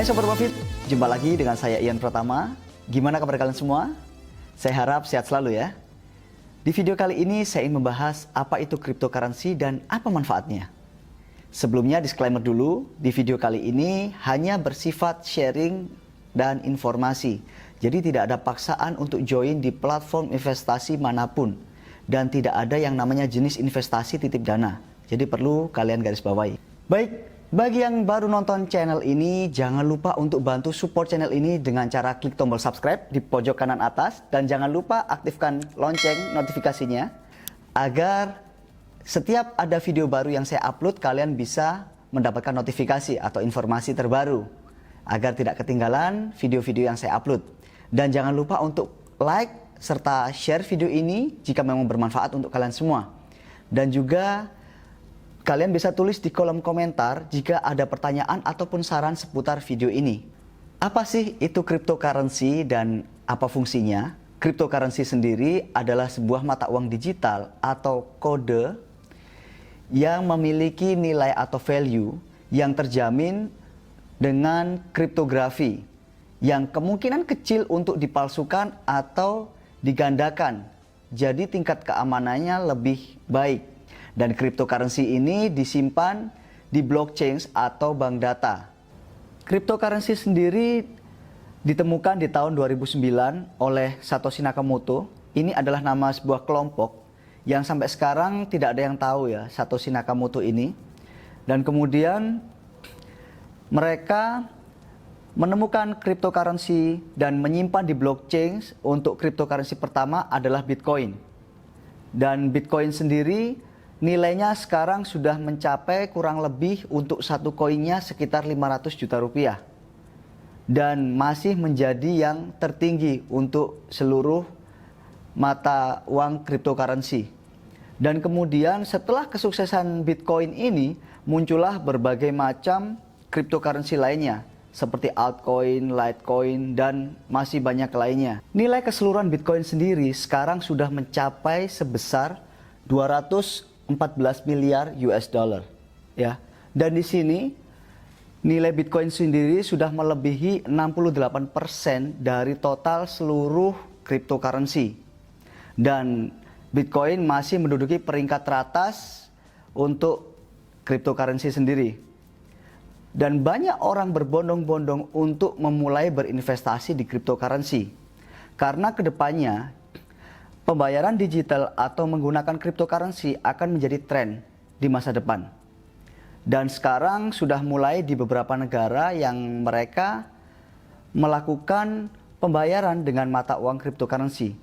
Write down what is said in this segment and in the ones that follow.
Hai Sobat Profit, jumpa lagi dengan saya Ian Pratama. Gimana kabar kalian semua? Saya harap sehat selalu ya. Di video kali ini saya ingin membahas apa itu cryptocurrency dan apa manfaatnya. Sebelumnya disclaimer dulu, di video kali ini hanya bersifat sharing dan informasi. Jadi tidak ada paksaan untuk join di platform investasi manapun. Dan tidak ada yang namanya jenis investasi titip dana. Jadi perlu kalian garis bawahi. Baik. Bagi yang baru nonton channel ini, jangan lupa untuk bantu support channel ini dengan cara klik tombol subscribe di pojok kanan atas. Dan jangan lupa aktifkan lonceng notifikasinya, agar setiap ada video baru yang saya upload, kalian bisa mendapatkan notifikasi atau informasi terbaru, agar tidak ketinggalan video-video yang saya upload. Dan jangan lupa untuk like serta share video ini jika memang bermanfaat untuk kalian semua. Dan juga kalian bisa tulis di kolom komentar jika ada pertanyaan ataupun saran seputar video ini. Apa sih itu cryptocurrency dan apa fungsinya? Cryptocurrency sendiri adalah sebuah mata uang digital atau kode yang memiliki nilai atau value yang terjamin dengan kriptografi yang kemungkinan kecil untuk dipalsukan atau digandakan. Jadi tingkat keamanannya lebih baik. Dan cryptocurrency ini disimpan di blockchain atau bank data. Cryptocurrency sendiri ditemukan di tahun 2009 oleh Satoshi Nakamoto. Ini adalah nama sebuah kelompok yang sampai sekarang tidak ada yang tahu ya Satoshi Nakamoto ini. Dan kemudian mereka menemukan cryptocurrency dan menyimpan di blockchain. Untuk cryptocurrency pertama adalah Bitcoin. Dan Bitcoin sendiri nilainya sekarang sudah mencapai kurang lebih untuk satu koinnya sekitar 500 juta rupiah. Dan masih menjadi yang tertinggi untuk seluruh mata uang cryptocurrency. Dan kemudian setelah kesuksesan Bitcoin ini, muncullah berbagai macam cryptocurrency lainnya, seperti altcoin, litecoin, dan masih banyak lainnya. Nilai keseluruhan Bitcoin sendiri sekarang sudah mencapai sebesar 214 miliar US dollar ya. Dan di sini nilai Bitcoin sendiri sudah melebihi 68% dari total seluruh cryptocurrency. Dan Bitcoin masih menduduki peringkat teratas untuk cryptocurrency sendiri. Dan banyak orang berbondong-bondong untuk memulai berinvestasi di cryptocurrency. Karena kedepannya pembayaran digital atau menggunakan cryptocurrency akan menjadi tren di masa depan. Dan sekarang sudah mulai di beberapa negara yang mereka melakukan pembayaran dengan mata uang cryptocurrency.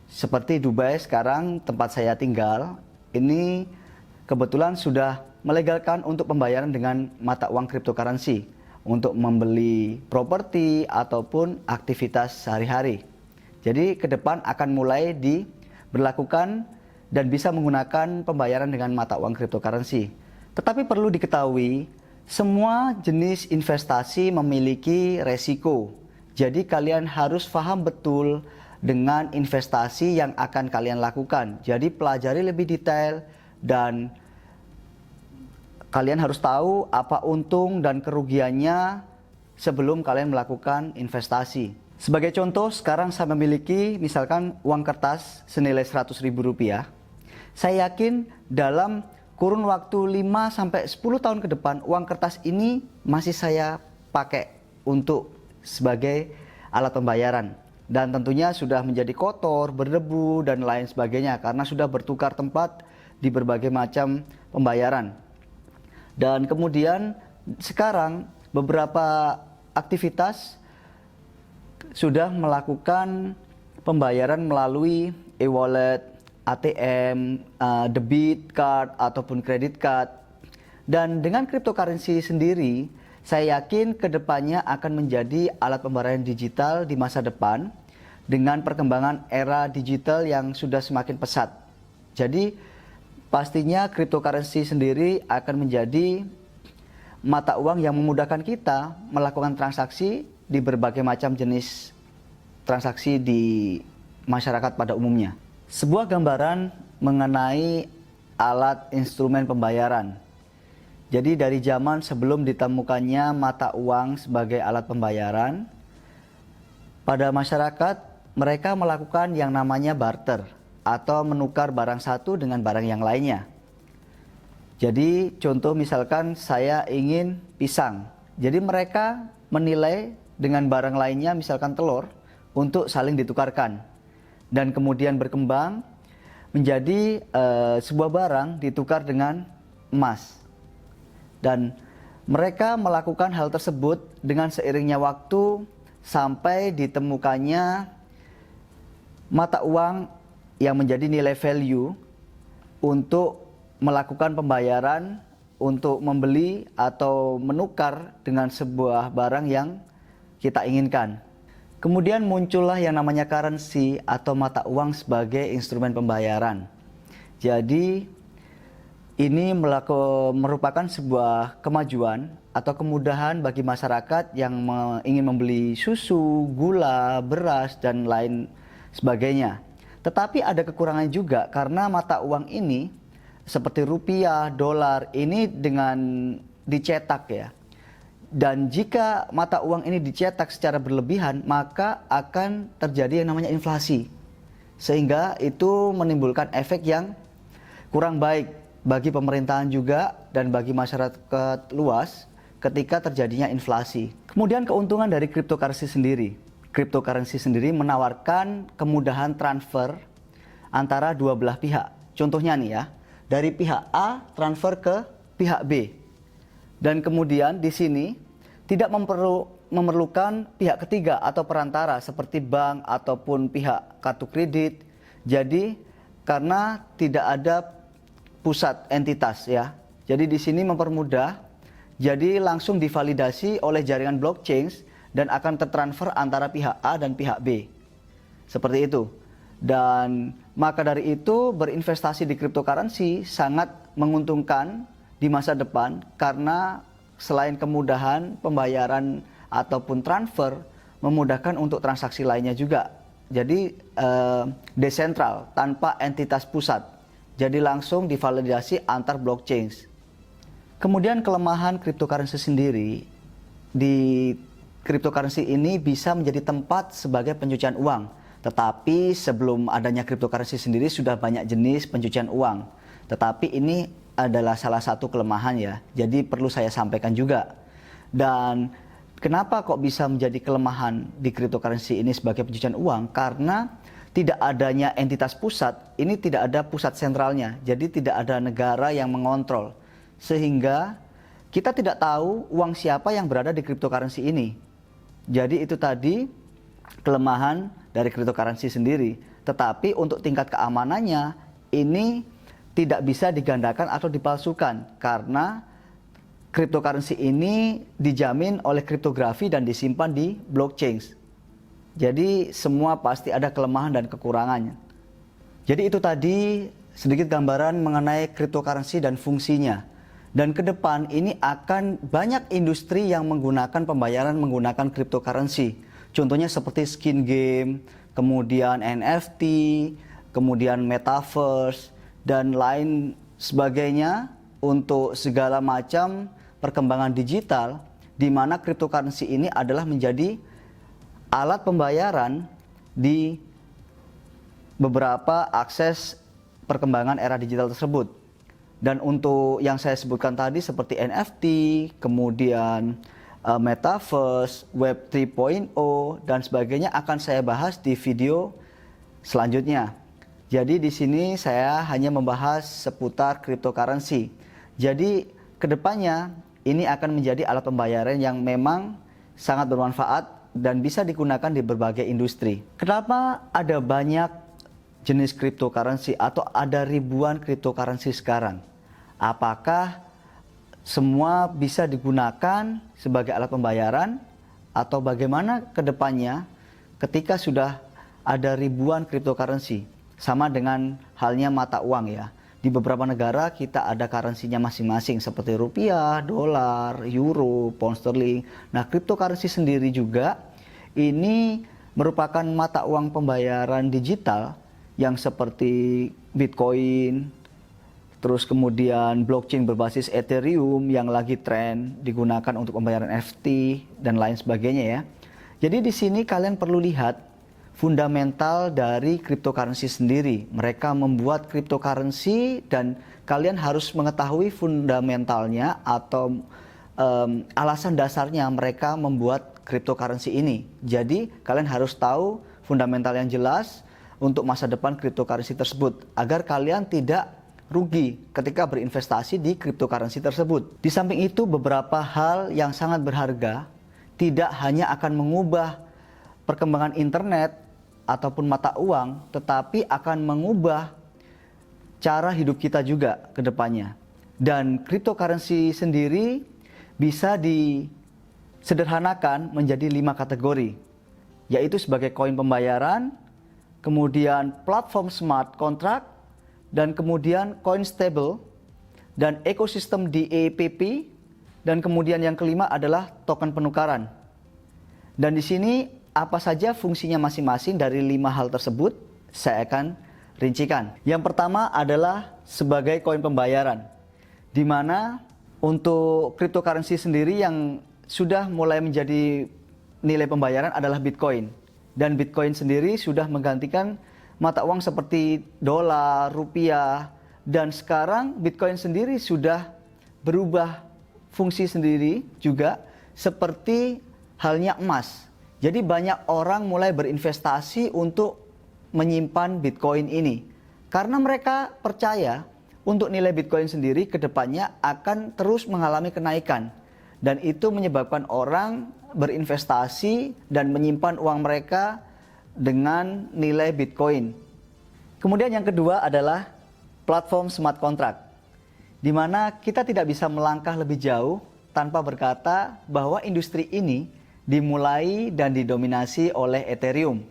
Seperti Dubai sekarang tempat saya tinggal, ini kebetulan sudah melegalkan untuk pembayaran dengan mata uang cryptocurrency untuk membeli properti ataupun aktivitas sehari-hari. Jadi ke depan akan mulai diberlakukan dan bisa menggunakan pembayaran dengan mata uang cryptocurrency. Tetapi perlu diketahui, semua jenis investasi memiliki resiko. Jadi kalian harus paham betul dengan investasi yang akan kalian lakukan. Jadi pelajari lebih detail dan kalian harus tahu apa untung dan kerugiannya sebelum kalian melakukan investasi. Sebagai contoh, sekarang saya memiliki misalkan uang kertas senilai Rp100.000. Saya yakin dalam kurun waktu 5-10 tahun ke depan, uang kertas ini masih saya pakai untuk sebagai alat pembayaran. Dan tentunya sudah menjadi kotor, berdebu, dan lain sebagainya karena sudah bertukar tempat di berbagai macam pembayaran. Dan kemudian sekarang beberapa aktivitas sudah melakukan pembayaran melalui e-wallet, ATM, debit card ataupun credit card. Dan dengan cryptocurrency sendiri, saya yakin kedepannya akan menjadi alat pembayaran digital di masa depan dengan perkembangan era digital yang sudah semakin pesat. Jadi pastinya cryptocurrency sendiri akan menjadi mata uang yang memudahkan kita melakukan transaksi di berbagai macam jenis transaksi di masyarakat pada umumnya. Sebuah gambaran mengenai alat instrumen pembayaran. Jadi dari zaman sebelum ditemukannya mata uang sebagai alat pembayaran, pada masyarakat mereka melakukan yang namanya barter atau menukar barang satu dengan barang yang lainnya. Jadi contoh misalkan saya ingin pisang. Jadi mereka menilai dengan barang lainnya misalkan telur untuk saling ditukarkan. Dan kemudian berkembang menjadi sebuah barang ditukar dengan emas. Dan mereka melakukan hal tersebut dengan seiringnya waktu sampai ditemukannya mata uang yang menjadi nilai value untuk melakukan pembayaran untuk membeli atau menukar dengan sebuah barang yang kita inginkan. Kemudian muncullah yang namanya currency atau mata uang sebagai instrumen pembayaran. Jadi ini merupakan sebuah kemajuan atau kemudahan bagi masyarakat yang ingin membeli susu, gula, beras, dan lain sebagainya. Tetapi ada kekurangan juga karena mata uang ini seperti rupiah, dolar ini dengan dicetak ya. Dan jika mata uang ini dicetak secara berlebihan, maka akan terjadi yang namanya inflasi. Sehingga itu menimbulkan efek yang kurang baik bagi pemerintahan juga dan bagi masyarakat luas ketika terjadinya inflasi. Kemudian keuntungan dari cryptocurrency sendiri. Cryptocurrency sendiri menawarkan kemudahan transfer antara dua belah pihak. Contohnya nih ya, dari pihak A transfer ke pihak B. Dan kemudian di sini tidak memerlukan pihak ketiga atau perantara seperti bank ataupun pihak kartu kredit. Jadi karena tidak ada pusat entitas ya. Jadi di sini mempermudah. Jadi langsung divalidasi oleh jaringan blockchain dan akan tertransfer antara pihak A dan pihak B. Seperti itu. Dan maka dari itu berinvestasi di cryptocurrency sangat menguntungkan di masa depan karena selain kemudahan pembayaran ataupun transfer, memudahkan untuk transaksi lainnya juga. Jadi desentral tanpa entitas pusat. Jadi langsung divalidasi antar blockchain. Kemudian kelemahan cryptocurrency sendiri, di cryptocurrency ini bisa menjadi tempat sebagai pencucian uang. Tetapi sebelum adanya cryptocurrency sendiri sudah banyak jenis pencucian uang. Tetapi ini adalah salah satu kelemahan ya. Jadi perlu saya sampaikan juga. Dan kenapa kok bisa menjadi kelemahan di cryptocurrency ini sebagai pencucian uang? Karena tidak adanya entitas pusat, ini tidak ada pusat sentralnya. Jadi tidak ada negara yang mengontrol. Sehingga kita tidak tahu uang siapa yang berada di cryptocurrency ini. Jadi itu tadi kelemahan dari cryptocurrency sendiri. Tetapi untuk tingkat keamanannya ini tidak bisa digandakan atau dipalsukan. Karena cryptocurrency ini dijamin oleh kriptografi dan disimpan di blockchain. Jadi semua pasti ada kelemahan dan kekurangannya. Jadi itu tadi sedikit gambaran mengenai cryptocurrency dan fungsinya. Dan ke depan ini akan banyak industri yang menggunakan pembayaran menggunakan cryptocurrency. Contohnya seperti skin game, kemudian NFT, kemudian metaverse, dan lain sebagainya untuk segala macam perkembangan digital di mana cryptocurrency ini adalah menjadi alat pembayaran di beberapa akses perkembangan era digital tersebut. Dan untuk yang saya sebutkan tadi seperti NFT, kemudian metaverse, web 3.0 dan sebagainya akan saya bahas di video selanjutnya. Jadi di sini saya hanya membahas seputar cryptocurrency. Jadi kedepannya ini akan menjadi alat pembayaran yang memang sangat bermanfaat dan bisa digunakan di berbagai industri. Kenapa ada banyak jenis cryptocurrency atau ada ribuan cryptocurrency sekarang? Apakah semua bisa digunakan sebagai alat pembayaran atau bagaimana ke depannya ketika sudah ada ribuan cryptocurrency? Sama dengan halnya mata uang ya. Di beberapa negara kita ada currency-nya masing-masing seperti rupiah, dolar, euro, pound sterling. Nah, cryptocurrency sendiri juga ini merupakan mata uang pembayaran digital yang seperti Bitcoin, terus kemudian blockchain berbasis Ethereum yang lagi tren digunakan untuk pembayaran NFT dan lain sebagainya ya. Jadi di sini kalian perlu lihat fundamental dari cryptocurrency sendiri. Mereka membuat cryptocurrency dan kalian harus mengetahui fundamentalnya atau alasan dasarnya mereka membuat cryptocurrency ini. Jadi kalian harus tahu fundamental yang jelas untuk masa depan cryptocurrency tersebut agar kalian tidak rugi ketika berinvestasi di cryptocurrency tersebut. Di samping itu, beberapa hal yang sangat berharga tidak hanya akan mengubah perkembangan internet ataupun mata uang, tetapi akan mengubah cara hidup kita juga ke depannya. Dan cryptocurrency sendiri bisa disederhanakan menjadi 5 kategori, yaitu sebagai koin pembayaran, kemudian platform smart contract, dan kemudian coin stable, dan ekosistem DAPP, dan kemudian yang kelima adalah token penukaran. Dan di sini apa saja fungsinya masing-masing dari 5 hal tersebut saya akan rincikan. Yang pertama adalah sebagai koin pembayaran, di mana untuk cryptocurrency sendiri yang sudah mulai menjadi nilai pembayaran adalah Bitcoin. Dan Bitcoin sendiri sudah menggantikan mata uang seperti dolar, rupiah, dan sekarang Bitcoin sendiri sudah berubah fungsi sendiri juga seperti halnya emas. Jadi banyak orang mulai berinvestasi untuk menyimpan Bitcoin ini karena mereka percaya untuk nilai Bitcoin sendiri ke depannya akan terus mengalami kenaikan, dan itu menyebabkan orang berinvestasi dan menyimpan uang mereka dengan nilai Bitcoin. Kemudian yang kedua adalah platform smart contract, di mana kita tidak bisa melangkah lebih jauh tanpa berkata bahwa industri ini dimulai dan didominasi oleh Ethereum,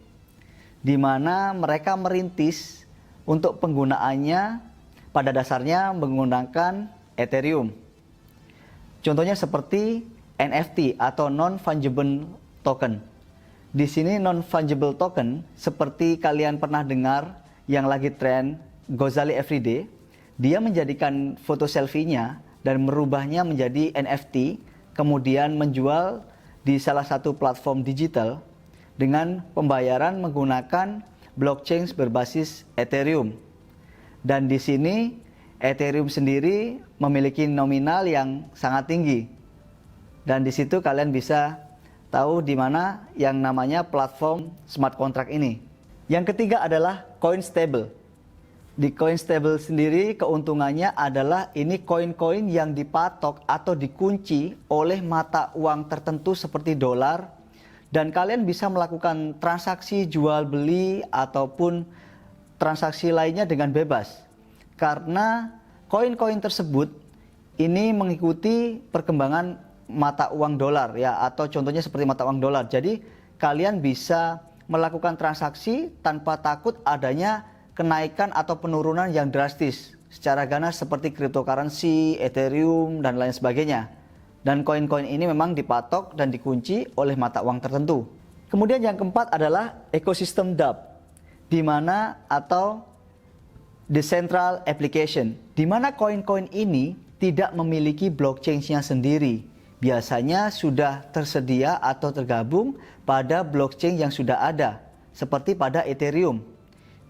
di mana mereka merintis untuk penggunaannya pada dasarnya menggunakan Ethereum. Contohnya seperti NFT atau non-fungible token. Di sini non-fungible token seperti kalian pernah dengar yang lagi tren Gozali Everyday, dia menjadikan foto selfie-nya dan merubahnya menjadi NFT, kemudian menjual di salah satu platform digital dengan pembayaran menggunakan blockchain berbasis Ethereum. Dan di sini Ethereum sendiri memiliki nominal yang sangat tinggi. Dan di situ kalian bisa tahu di mana yang namanya platform smart contract ini. Yang ketiga adalah coin stable. Di coin stable sendiri keuntungannya adalah ini koin-koin yang dipatok atau dikunci oleh mata uang tertentu seperti dolar, dan kalian bisa melakukan transaksi jual beli ataupun transaksi lainnya dengan bebas. Karena koin-koin tersebut ini mengikuti perkembangan mata uang dolar ya, atau contohnya seperti mata uang dolar. Jadi kalian bisa melakukan transaksi tanpa takut adanya kenaikan atau penurunan yang drastis secara ganas seperti cryptocurrency, Ethereum, dan lain sebagainya. Dan koin-koin ini memang dipatok dan dikunci oleh mata uang tertentu. Kemudian yang keempat adalah ekosistem DApp, di mana atau Decentral Application, di mana koin-koin ini tidak memiliki blockchain-nya sendiri. Biasanya sudah tersedia atau tergabung pada blockchain yang sudah ada, seperti pada Ethereum,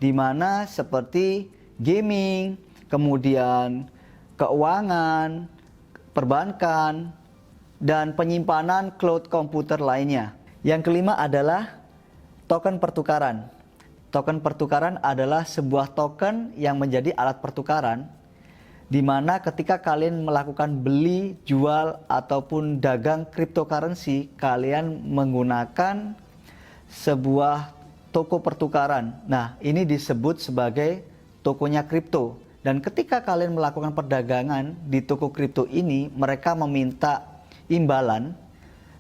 di mana seperti gaming, kemudian keuangan, perbankan, dan penyimpanan cloud komputer lainnya. Yang kelima adalah token pertukaran. Token pertukaran adalah sebuah token yang menjadi alat pertukaran, di mana ketika kalian melakukan beli, jual, ataupun dagang cryptocurrency, kalian menggunakan sebuah toko pertukaran. Nah, ini disebut sebagai tokonya kripto. Dan ketika kalian melakukan perdagangan di toko kripto ini, mereka meminta imbalan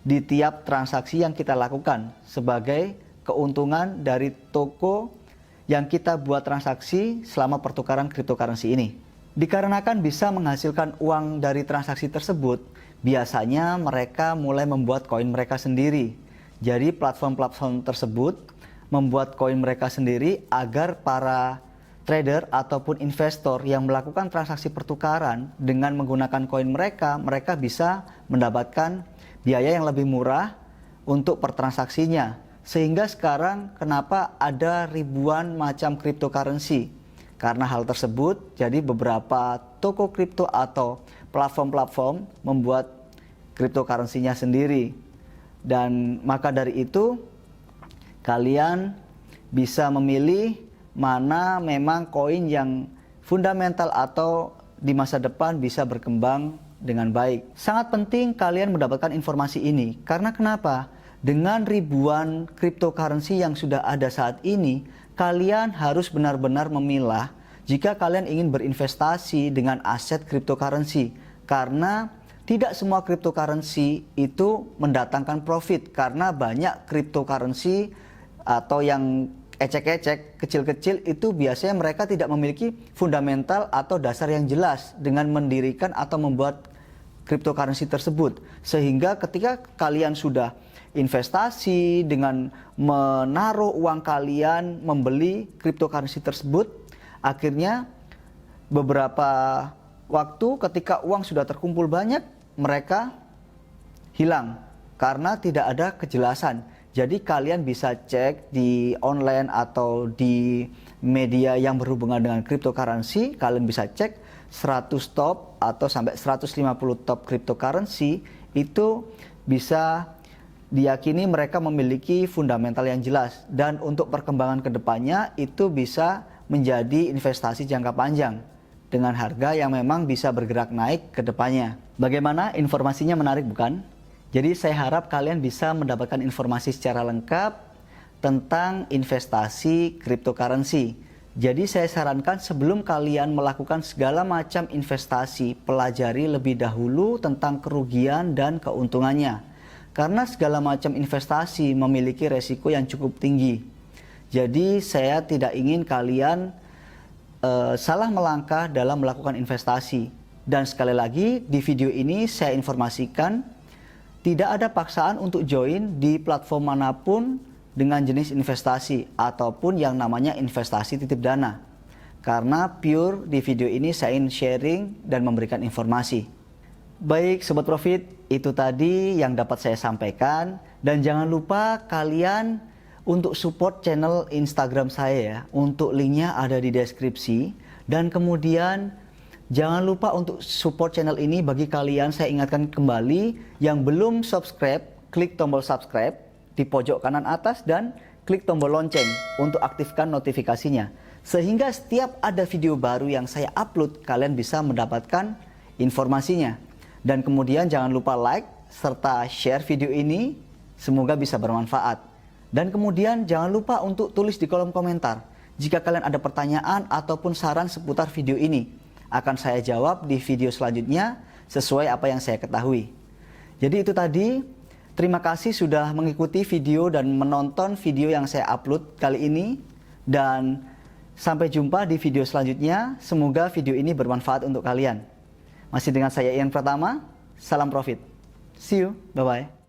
di tiap transaksi yang kita lakukan sebagai keuntungan dari toko yang kita buat transaksi selama pertukaran cryptocurrency ini. Dikarenakan bisa menghasilkan uang dari transaksi tersebut, biasanya mereka mulai membuat koin mereka sendiri. Jadi platform-platform tersebut membuat koin mereka sendiri agar para trader ataupun investor yang melakukan transaksi pertukaran dengan menggunakan koin mereka, mereka bisa mendapatkan biaya yang lebih murah untuk pertransaksinya. Sehingga sekarang kenapa ada ribuan macam cryptocurrency? Karena hal tersebut, jadi beberapa toko kripto atau platform-platform membuat cryptocurrency-nya sendiri. Dan maka dari itu, kalian bisa memilih mana memang koin yang fundamental atau di masa depan bisa berkembang dengan baik. Sangat penting kalian mendapatkan informasi ini. Karena kenapa? Dengan ribuan cryptocurrency yang sudah ada saat ini, kalian harus benar-benar memilah jika kalian ingin berinvestasi dengan aset cryptocurrency. Karena tidak semua cryptocurrency itu mendatangkan profit. Karena banyak cryptocurrency atau yang ecek-ecek, kecil-kecil itu biasanya mereka tidak memiliki fundamental atau dasar yang jelas dengan mendirikan atau membuat cryptocurrency tersebut. Sehingga ketika kalian sudah investasi dengan menaruh uang kalian membeli cryptocurrency tersebut, akhirnya beberapa waktu ketika uang sudah terkumpul banyak, mereka hilang karena tidak ada kejelasan. Jadi kalian bisa cek di online atau di media yang berhubungan dengan cryptocurrency, kalian bisa cek 100 top atau sampai 150 top cryptocurrency itu bisa diyakini mereka memiliki fundamental yang jelas, dan untuk perkembangan kedepannya itu bisa menjadi investasi jangka panjang dengan harga yang memang bisa bergerak naik ke depannya. Bagaimana? Informasinya menarik bukan? Jadi saya harap kalian bisa mendapatkan informasi secara lengkap tentang investasi cryptocurrency. Jadi saya sarankan sebelum kalian melakukan segala macam investasi, pelajari lebih dahulu tentang kerugian dan keuntungannya. Karena segala macam investasi memiliki resiko yang cukup tinggi. Jadi saya tidak ingin kalian salah melangkah dalam melakukan investasi. Dan sekali lagi di video ini saya informasikan tidak ada paksaan untuk join di platform manapun dengan jenis investasi ataupun yang namanya investasi titip dana. Karena pure di video ini saya ingin sharing dan memberikan informasi. Baik Sobat Profit, itu tadi yang dapat saya sampaikan. Dan jangan lupa kalian untuk support channel Instagram saya ya. Untuk linknya ada di deskripsi. Dan kemudian jangan lupa untuk support channel ini. Bagi kalian saya ingatkan kembali yang belum subscribe, klik tombol subscribe di pojok kanan atas dan klik tombol lonceng untuk aktifkan notifikasinya. Sehingga setiap ada video baru yang saya upload, kalian bisa mendapatkan informasinya. Dan kemudian jangan lupa like serta share video ini, semoga bisa bermanfaat. Dan kemudian jangan lupa untuk tulis di kolom komentar jika kalian ada pertanyaan ataupun saran seputar video ini. Akan saya jawab di video selanjutnya sesuai apa yang saya ketahui. Jadi itu tadi, terima kasih sudah mengikuti video dan menonton video yang saya upload kali ini. Dan sampai jumpa di video selanjutnya, semoga video ini bermanfaat untuk kalian. Masih dengan saya Ian Pratama, salam profit. See you, bye-bye.